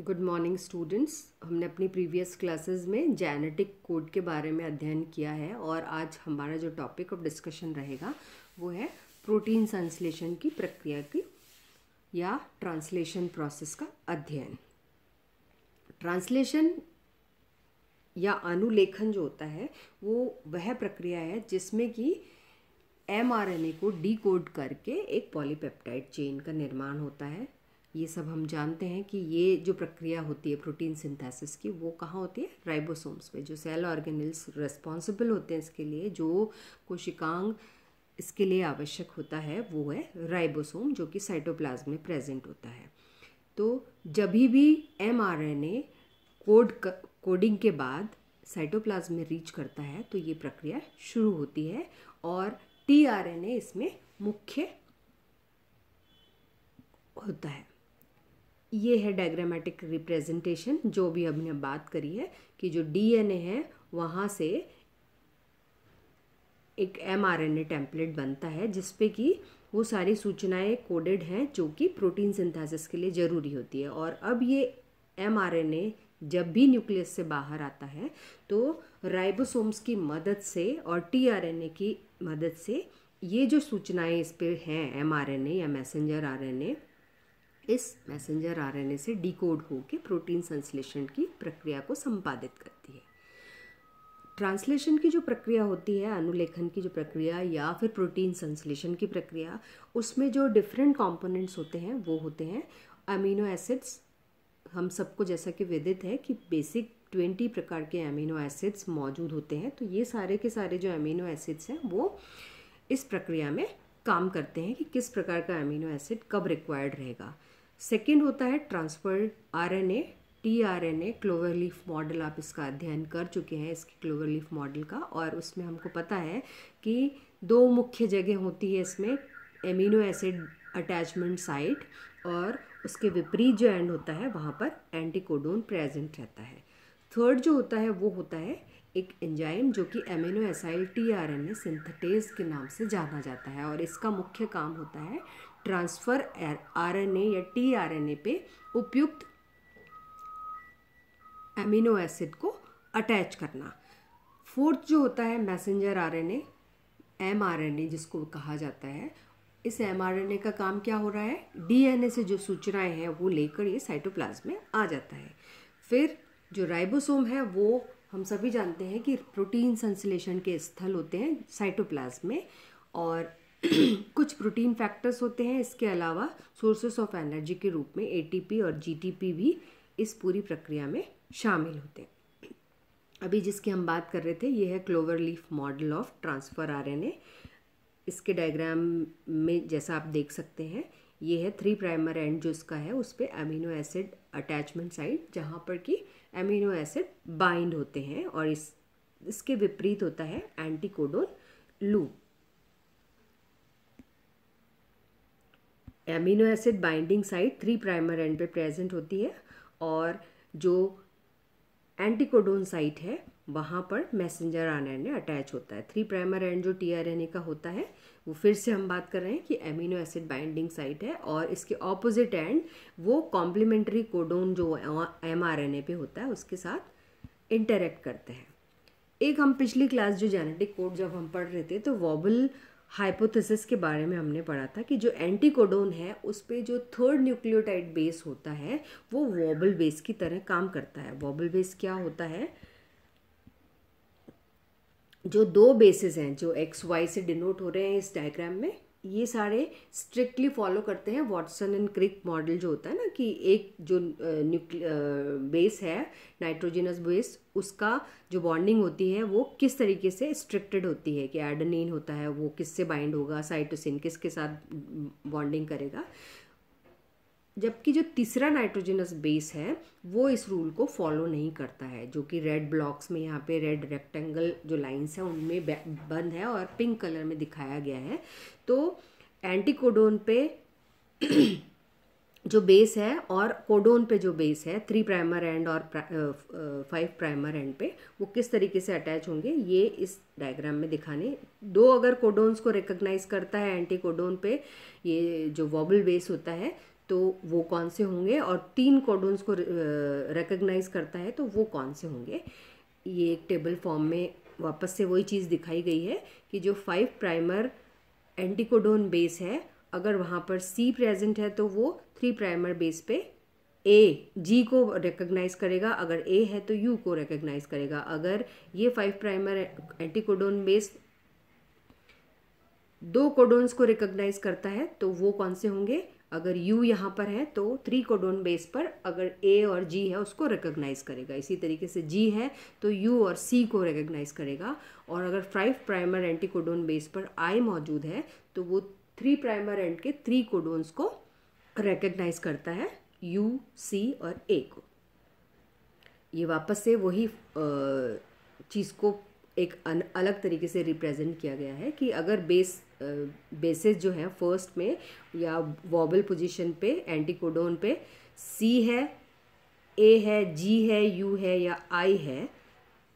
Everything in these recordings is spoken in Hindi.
Good morning students. हमने अपनी प्रीवियस क्लासेस में जेनेटिक कोड के बारे में अध्ययन किया है और आज हमारा जो टॉपिक ऑफ डिस्कशन रहेगा वो है प्रोटीन संश्लेषण की प्रक्रिया की या ट्रांसलेशन प्रोसेस का अध्ययन। ट्रांसलेशन या अनुलेखन जो होता है वो वह प्रक्रिया है जिसमें कि mRNA को डीकोड करके एक पॉलीपेप्टाइड चेन का निर्माण होता है। ये सब हम जानते हैं कि ये जो प्रक्रिया होती है प्रोटीन सिंथेसिस की वो कहाँ होती है, राइबोसोम्स में। जो सेल ऑर्गेनेल्स रिस्पॉन्सिबल होते हैं इसके लिए, जो कोशिकांग इसके लिए आवश्यक होता है वो है राइबोसोम, जो कि साइटोप्लाज्म में प्रेजेंट होता है। तो जब भी mRNA कोडिंग के बाद साइटोप्लाज्म में रीच करता है तो ये प्रक्रिया शुरू होती है और tRNA इसमें मुख्य होता है। ये है डायग्रामेटिक रिप्रेजेंटेशन जो भी हमने बात करी है कि जो DNA है वहाँ से एक mRNA टेम्पलेट बनता है जिसपे कि वो सारी सूचनाएं कोडेड हैं जो कि प्रोटीन सिंथेसिस के लिए ज़रूरी होती है। और अब ये mRNA जब भी न्यूक्लियस से बाहर आता है तो राइबोसोम्स की मदद से और tRNA की मदद से ये जो सूचनाएं इस पे हैं mRNA या मैसेंजर RNA, इस मैसेंजर आरएनए से डिकोड होकर प्रोटीन संश्लेषण की प्रक्रिया को संपादित करती है। ट्रांसलेशन की जो प्रक्रिया होती है, अनुलेखन की जो प्रक्रिया या फिर प्रोटीन संश्लेषण की प्रक्रिया, उसमें जो डिफरेंट कंपोनेंट्स होते हैं वो होते हैं अमीनो एसिड्स। हम सबको जैसा कि विदित है कि बेसिक 20 प्रकार के अमीनो एसिड्स मौजूद होते हैं। तो ये सारे के सारे जो अमीनो एसिड्स हैं वो इस प्रक्रिया में काम करते हैं कि किस प्रकार का अमीनो एसिड कब रिक्वायर्ड रहेगा। सेकेंड होता है transferred RNA, tRNA। Cloverleaf model आप इसका अध्ययन कर चुके हैं, इसके क्लोवरलीफ मॉडल का, और उसमें हमको पता है कि दो मुख्य जगह होती है इसमें, एमिनो एसिड अटैचमेंट साइट और उसके विपरीत जो एंड होता है वहाँ पर एंटीकोडोन प्रेजेंट रहता है। थर्ड जो होता है वो होता है एक एंजाइम जो कि एमिनो एसाइल tRNA सिंथेटेज के नाम से जाना जाता है और इसका मुख्य काम होता है ट्रांसफर आरएनए या tRNA पे उपयुक्त एमिनो एसिड को अटैच करना। फोर्थ जो होता है मैसेंजर आरएनए, mRNA जिसको कहा जाता है। इस mRNA का काम क्या हो रहा है, DNA से जो सूचनाएं हैं वो लेकर ये साइटोप्लाज्म में आ जाता है। फिर जो राइबोसोम है वो हम सभी जानते हैं कि प्रोटीन संश्लेषण के स्थल होते हैं साइटोप्लाज्म में, और कुछ प्रोटीन फैक्टर्स होते हैं। इसके अलावा सोर्सेस ऑफ एनर्जी के रूप में ATP और GTP भी इस पूरी प्रक्रिया में शामिल होते हैं। अभी जिसकी हम बात कर रहे थे ये है cloverleaf model of transfer RNA. इसके डायग्राम में जैसा आप देख सकते हैं ये है 3 प्राइमर एंड जो इसका है उस पर अमीनो एसिड अटैचमेंट साइट जहाँ पर कि अमीनो एसिड बाइंड होते हैं, और इसके विपरीत होता है anticodon loop. Amino acid binding site 3 primer and पे प्रेजेंट होती है और जो एंटीकोडोन साइट है वहाँ पर मैसेंजर आरएनए अटैच होता है। 3 प्राइमर एंड जो tRNA का होता है वो फिर से हम बात कर रहे हैं कि एमिनो एसिड बाइंडिंग साइट है, और इसके ऑपोजिट एंड वो कॉम्प्लीमेंट्री कोडोन जो mRNA पे होता है उसके साथ इंटरेक्ट करते हैं। एक हम पिछली क्लास जो जेनेटिक कोड जब हम पढ़ रहे थे तो वॉबल हाइपोथेसिस के बारे में हमने पढ़ा था कि जो एंटीकोडोन है उस पे जो थर्ड न्यूक्लियोटाइड बेस होता है वो वॉबल बेस की तरह काम करता है। वॉबल बेस क्या होता है, जो दो बेसिस हैं जो XY से डिनोट हो रहे हैं इस डायग्राम में, ये सारे स्ट्रिक्टली फॉलो करते हैं वॉटसन एंड क्रिक मॉडल जो होता है ना, कि एक जो बेस है नाइट्रोजनस बेस उसका जो बॉन्डिंग होती है वो किस तरीके से स्ट्रिक्टेड होती है कि एडेनिन होता है वो किससे बाइंड होगा, साइटोसिन किसके साथ बॉन्डिंग करेगा। जबकि जो तीसरा नाइट्रोजनस बेस है वो इस रूल को फॉलो नहीं करता है, जो कि रेड ब्लॉक्स में यहाँ पे रेड रेक्टेंगल जो लाइंस हैं उनमें बंद है और पिंक कलर में दिखाया गया है। तो एंटीकोडोन पे जो बेस है और कोडोन पे जो बेस है 3 प्राइमर एंड और 5 प्राइमर एंड पे वो किस तरीके से अटैच होंगे ये इस डायग्राम में दिखाने। दो अगर कोडोन्स को रिकॉग्नाइज करता है एंटीकोडोन पे ये जो वॉबल बेस होता है तो वो कौन से होंगे, और 3 कोडोन्स को रिकॉग्नाइज करता है तो वो कौन से होंगे। ये एक टेबल फॉर्म में वापस से वही चीज़ दिखाई गई है कि जो 5 प्राइमर एंटीकोडोन बेस है, अगर वहाँ पर C प्रेजेंट है तो वो 3 प्राइमर बेस पे G को रिकॉग्नाइज करेगा, अगर A है तो U को रिकॉग्नाइज करेगा। अगर ये 5 प्राइमर एंटीकोडोन बेस 2 कोडोन्स को रिकॉग्नाइज करता है तो वो कौन से होंगे, अगर U यहाँ पर है तो 3 कोडोन बेस पर अगर A और G है उसको रिकॉग्नाइज करेगा। इसी तरीके से G है तो U और C को रिकॉग्नाइज करेगा, और अगर 5 प्राइमर एंटीकोडोन बेस पर I मौजूद है तो वो 3 प्राइमर एंड के 3 कोडोन्स को रिकॉग्नाइज करता है, U, C और A को। ये वापस से वही चीज़ को एक अलग तरीके से रिप्रेजेंट किया गया है कि अगर बेसिस जो है फर्स्ट में या वॉबल पोजीशन पे एंटीकोडोन पे C है, A है, G है, U है या I है,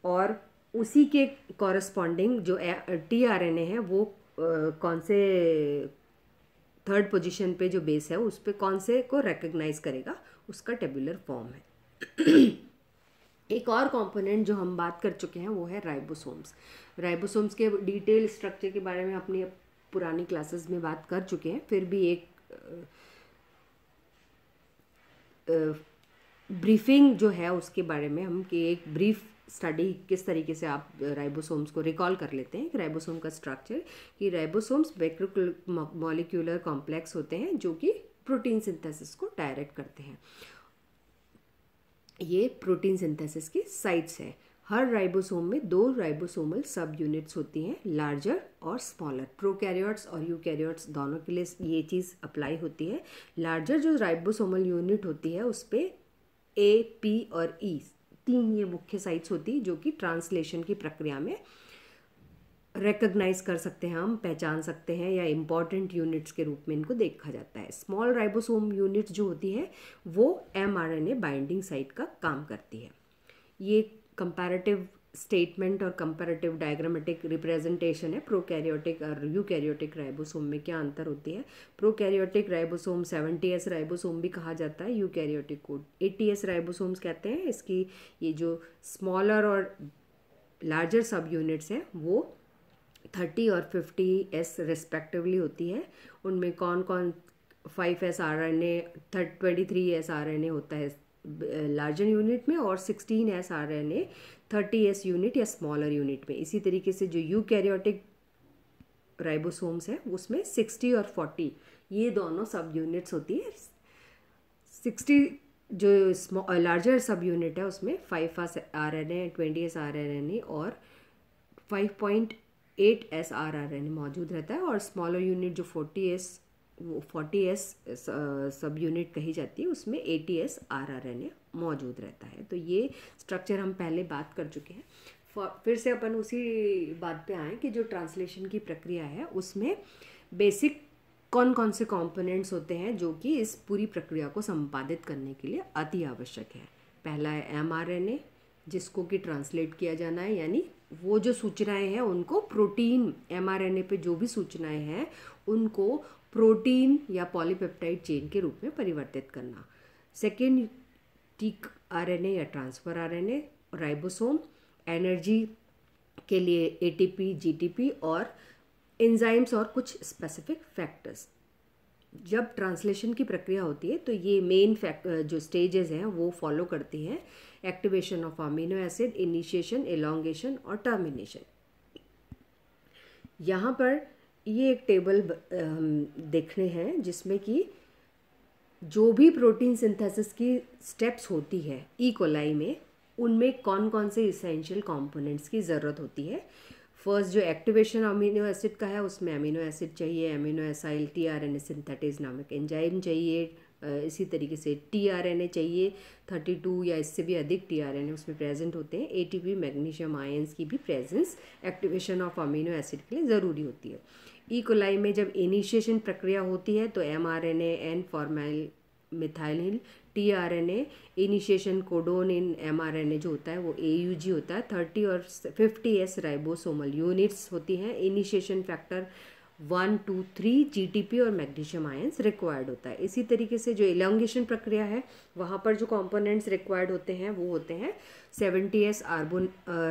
और उसी के कॉरस्पॉन्डिंग जो tRNA है वो कौन से थर्ड पोजीशन पे जो बेस है उस पे कौन से को रिकॉग्नाइज करेगा, उसका टेबुलर फॉर्म है। एक और कंपोनेंट जो हम बात कर चुके हैं वो है राइबोसोम्स। राइबोसोम्स के डिटेल स्ट्रक्चर के बारे में अपनी पुरानी क्लासेस में बात कर चुके हैं, फिर भी एक ब्रीफिंग जो है उसके बारे में हम कि एक ब्रीफ स्टडी किस तरीके से आप राइबोसोम्स को रिकॉल कर लेते हैं। राइबोसोम का स्ट्रक्चर कि राइबोसोम्स मैक्रोमोलिक्यूलर कॉम्प्लेक्स होते हैं जो कि प्रोटीन सिंथेसिस को डायरेक्ट करते हैं। ये प्रोटीन सिंथेसिस की साइट्स है। हर राइबोसोम में 2 राइबोसोमल सब यूनिट्स होती हैं, लार्जर और स्मॉलर। प्रोकैरियोट्स और यूकैरियोट्स दोनों के लिए ये चीज़ अप्लाई होती है। लार्जर जो राइबोसोमल यूनिट होती है उस पर A, P और E 3 ये मुख्य साइट्स होती है जो कि ट्रांसलेशन की प्रक्रिया में रिकॉग्नाइज कर सकते हैं, हम पहचान सकते हैं, या इम्पॉर्टेंट यूनिट्स के रूप में इनको देखा जाता है। स्मॉल राइबोसोम यूनिट्स जो होती है वो mRNA बाइंडिंग साइट का काम करती है। ये कंपैरेटिव स्टेटमेंट और कंपैरेटिव डायग्रामेटिक रिप्रेजेंटेशन है प्रोकैरियोटिक और यूकैरियोटिक राइबोसोम में क्या अंतर होती है। प्रोकैरियोटिक राइबोसोम 70S राइबोसोम भी कहा जाता है, यूकैरियोटिक को 80S राइबोसोम्स कहते हैं। इसकी ये जो स्मॉलर और लार्जर सब यूनिट्स हैं वो 30 और 50S रिस्पेक्टिवली होती है। उनमें कौन कौन 5S RNA 23S RNA होता है लार्जर यूनिट में, और 16S RNA 30S यूनिट या स्मॉलर यूनिट में। इसी तरीके से जो यूकैरियोटिक राइबोसोम्स हैं उसमें 60 और 40 ये दोनों सब यूनिट्स होती है। 60 जो लार्जर सब यूनिट है उसमें 5S RNA 20S RNA और 5.8S RNA मौजूद रहता है, और स्मॉलर यूनिट जो 40S सब यूनिट कही जाती है उसमें 80S RNA मौजूद रहता है। तो ये स्ट्रक्चर हम पहले बात कर चुके हैं। फिर से अपन उसी बात पे आए कि जो ट्रांसलेशन की प्रक्रिया है उसमें बेसिक कौन कौन से कंपोनेंट्स होते हैं जो कि इस पूरी प्रक्रिया को संपादित करने के लिए अति आवश्यक है। पहला है mRNA जिसको कि ट्रांसलेट किया जाना है, यानी वो जो सूचनाएं हैं उनको प्रोटीन mRNA पे जो भी सूचनाएं हैं उनको प्रोटीन या पॉलीपेप्टाइड चेन के रूप में परिवर्तित करना। सेकेंड tRNA या ट्रांसफर RNA, राइबोसोम एनर्जी के लिए ATP, GTP और एंजाइम्स और कुछ स्पेसिफिक फैक्टर्स। जब ट्रांसलेशन की प्रक्रिया होती है तो ये मेन जो स्टेजेस हैं वो फॉलो करती हैं activation of amino acid, initiation, elongation और टर्मिनेशन। यहाँ पर ये एक टेबल देखने हैं जिसमें कि जो भी प्रोटीन सिंथेसिस की स्टेप्स होती है ई कोलाई में उनमें कौन कौन से इसेंशियल कंपोनेंट्स की ज़रूरत होती है। फर्स्ट जो एक्टिवेशन अमीनो एसिड का है उसमें अमीनो एसिड चाहिए, अमीनो एसाइल tRNA सिंथेटेज नामक एंजाइम चाहिए, इसी तरीके से tRNA चाहिए, 32 या इससे भी अधिक tRNA उसमें प्रेजेंट होते हैं। ATP, मैग्नीशियम आयंस की भी presence activation of amino acid के लिए ज़रूरी होती है। ई कोलाई में जब इनिशिएशन प्रक्रिया होती है तो mRNA N formyl methyl tRNA initiation codon in mRNA जो होता है वो AUG होता है। 30 और 50S राइबोसोमल यूनिट्स होती हैं। इनिशिएशन फैक्टर 1, 2, 3 जीटीपी और मैग्नीशियम आयंस रिक्वायर्ड होता है। इसी तरीके से जो इलॉन्गेशन प्रक्रिया है वहाँ पर जो कंपोनेंट्स रिक्वायर्ड होते हैं वो होते हैं 70S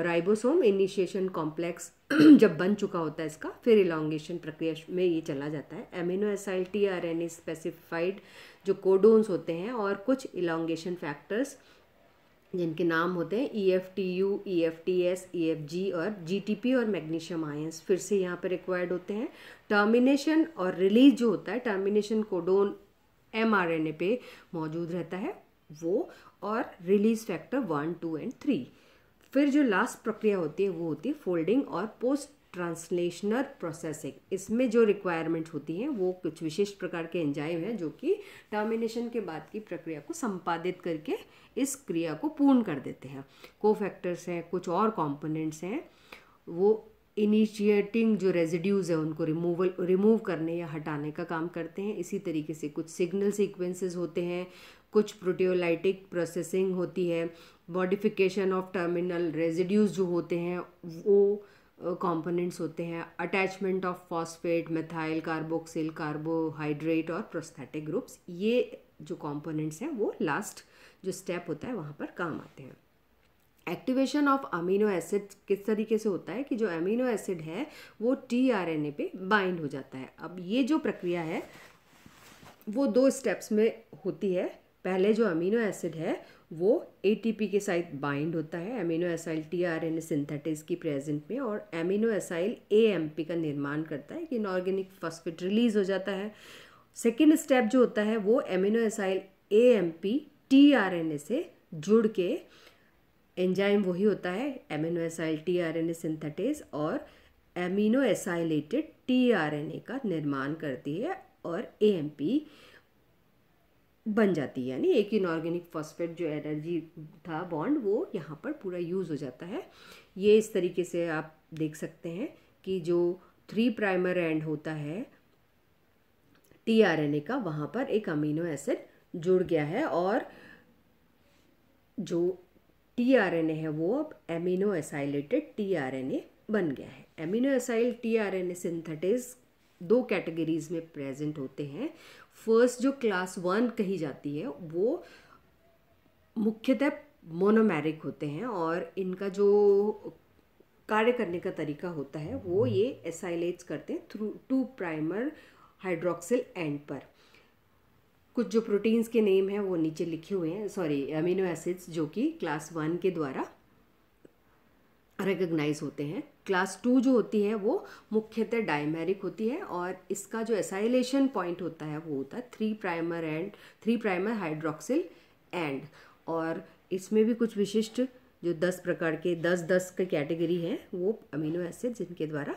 राइबोसोम इनिशिएशन कॉम्प्लेक्स जब बन चुका होता है इसका, फिर इलॉन्गेशन प्रक्रिया में ये चला जाता है। एमिनो एसाइल टीआरएनए स्पेसिफाइड जो कोडोन्स होते हैं और कुछ इलॉन्गेशन फैक्टर्स जिनके नाम होते हैं EFTU, EFTS, EFG और GTP और मैग्नीशियम आयंस फिर से यहाँ पर रिक्वायर्ड होते हैं। टर्मिनेशन और रिलीज जो होता है, टर्मिनेशन कोडोन mRNA पे मौजूद रहता है वो, और रिलीज फैक्टर 1, 2 एंड 3। फिर जो लास्ट प्रक्रिया होती है वो होती है फोल्डिंग और पोस्ट ट्रांसलेशनल प्रोसेसिंग। इसमें जो रिक्वायरमेंट होती हैं वो कुछ विशिष्ट प्रकार के एंजाइम हैं जो कि टर्मिनेशन के बाद की प्रक्रिया को संपादित करके इस क्रिया को पूर्ण कर देते हैं। कोफैक्टर्स हैं, कुछ और कंपोनेंट्स हैं, वो इनिशिएटिंग जो रेजिड्यूज़ है उनको रिमूव करने या हटाने का काम करते हैं। इसी तरीके से कुछ सिग्नल सीक्वेंसेस होते हैं, कुछ प्रोटियोलाइटिक प्रोसेसिंग होती है, मॉडिफिकेशन ऑफ टर्मिनल रेजिड्यूज़ जो होते हैं वो कंपोनेंट्स होते हैं, attachment of phosphate, methyl carboxyl, carbohydrate और प्रोस्थेटिक ग्रुप्स। ये जो कंपोनेंट्स हैं वो लास्ट जो स्टेप होता है वहाँ पर काम आते हैं। एक्टिवेशन ऑफ अमीनो एसिड किस तरीके से होता है कि जो अमीनो एसिड है वो टीआरएनए पे बाइंड हो जाता है। अब ये जो प्रक्रिया है वो 2 स्टेप्स में होती है। पहले जो अमीनो एसिड है वो एटीपी के साथ बाइंड होता है अमीनो एसाइल टीआरएनए सिंथेटिस की प्रेजेंट में, और अमीनो एसाइल एएमपी का निर्माण करता है कि इनऑर्गेनिक फॉस्फेट रिलीज हो जाता है। सेकेंड स्टेप जो होता है वो अमीनो एसाइल एएमपी टीआरएनए से जुड़ के, एंजाइम वही होता है अमीनो एसाइल टीआरएनए सिंथेटिस, और अमीनो एसाइलेटेड टीआरएनए का निर्माण करती है और एएमपी बन जाती है। यानी एक इनऑर्गेनिक फॉस्फेट जो एनर्जी था बॉन्ड वो यहाँ पर पूरा यूज़ हो जाता है। ये इस तरीके से आप देख सकते हैं कि जो 3 प्राइमर एंड होता है टीआरएनए का, वहाँ पर एक अमीनो एसिड जुड़ गया है और जो टीआरएनए है वो अब एमिनो एसाइलेटेड टीआरएनए बन गया है। Amino acyl tRNA synthetase 2 categories में प्रेजेंट होते हैं। फर्स्ट जो क्लास 1 कही जाती है वो मुख्यतः मोनोमेरिक होते हैं और इनका जो कार्य करने का तरीका होता है वो ये एसाइलेट्स करते हैं थ्रू 2 प्राइमर हाइड्रोक्सिल एंड पर। कुछ जो प्रोटीन्स के नेम हैं वो नीचे लिखे हुए हैं, अमीनो एसिड्स जो कि क्लास 1 के द्वारा रिकग्नाइज होते हैं। क्लास 2 जो होती है वो मुख्यतः डायमेरिक होती है और इसका जो एसाइलेशन पॉइंट होता है वो होता है 3 प्राइमर हाइड्रोक्सिल एंड। और इसमें भी कुछ विशिष्ट जो 10 प्रकार के 10 की कैटेगरी हैं वो अमीनो एसिड जिनके द्वारा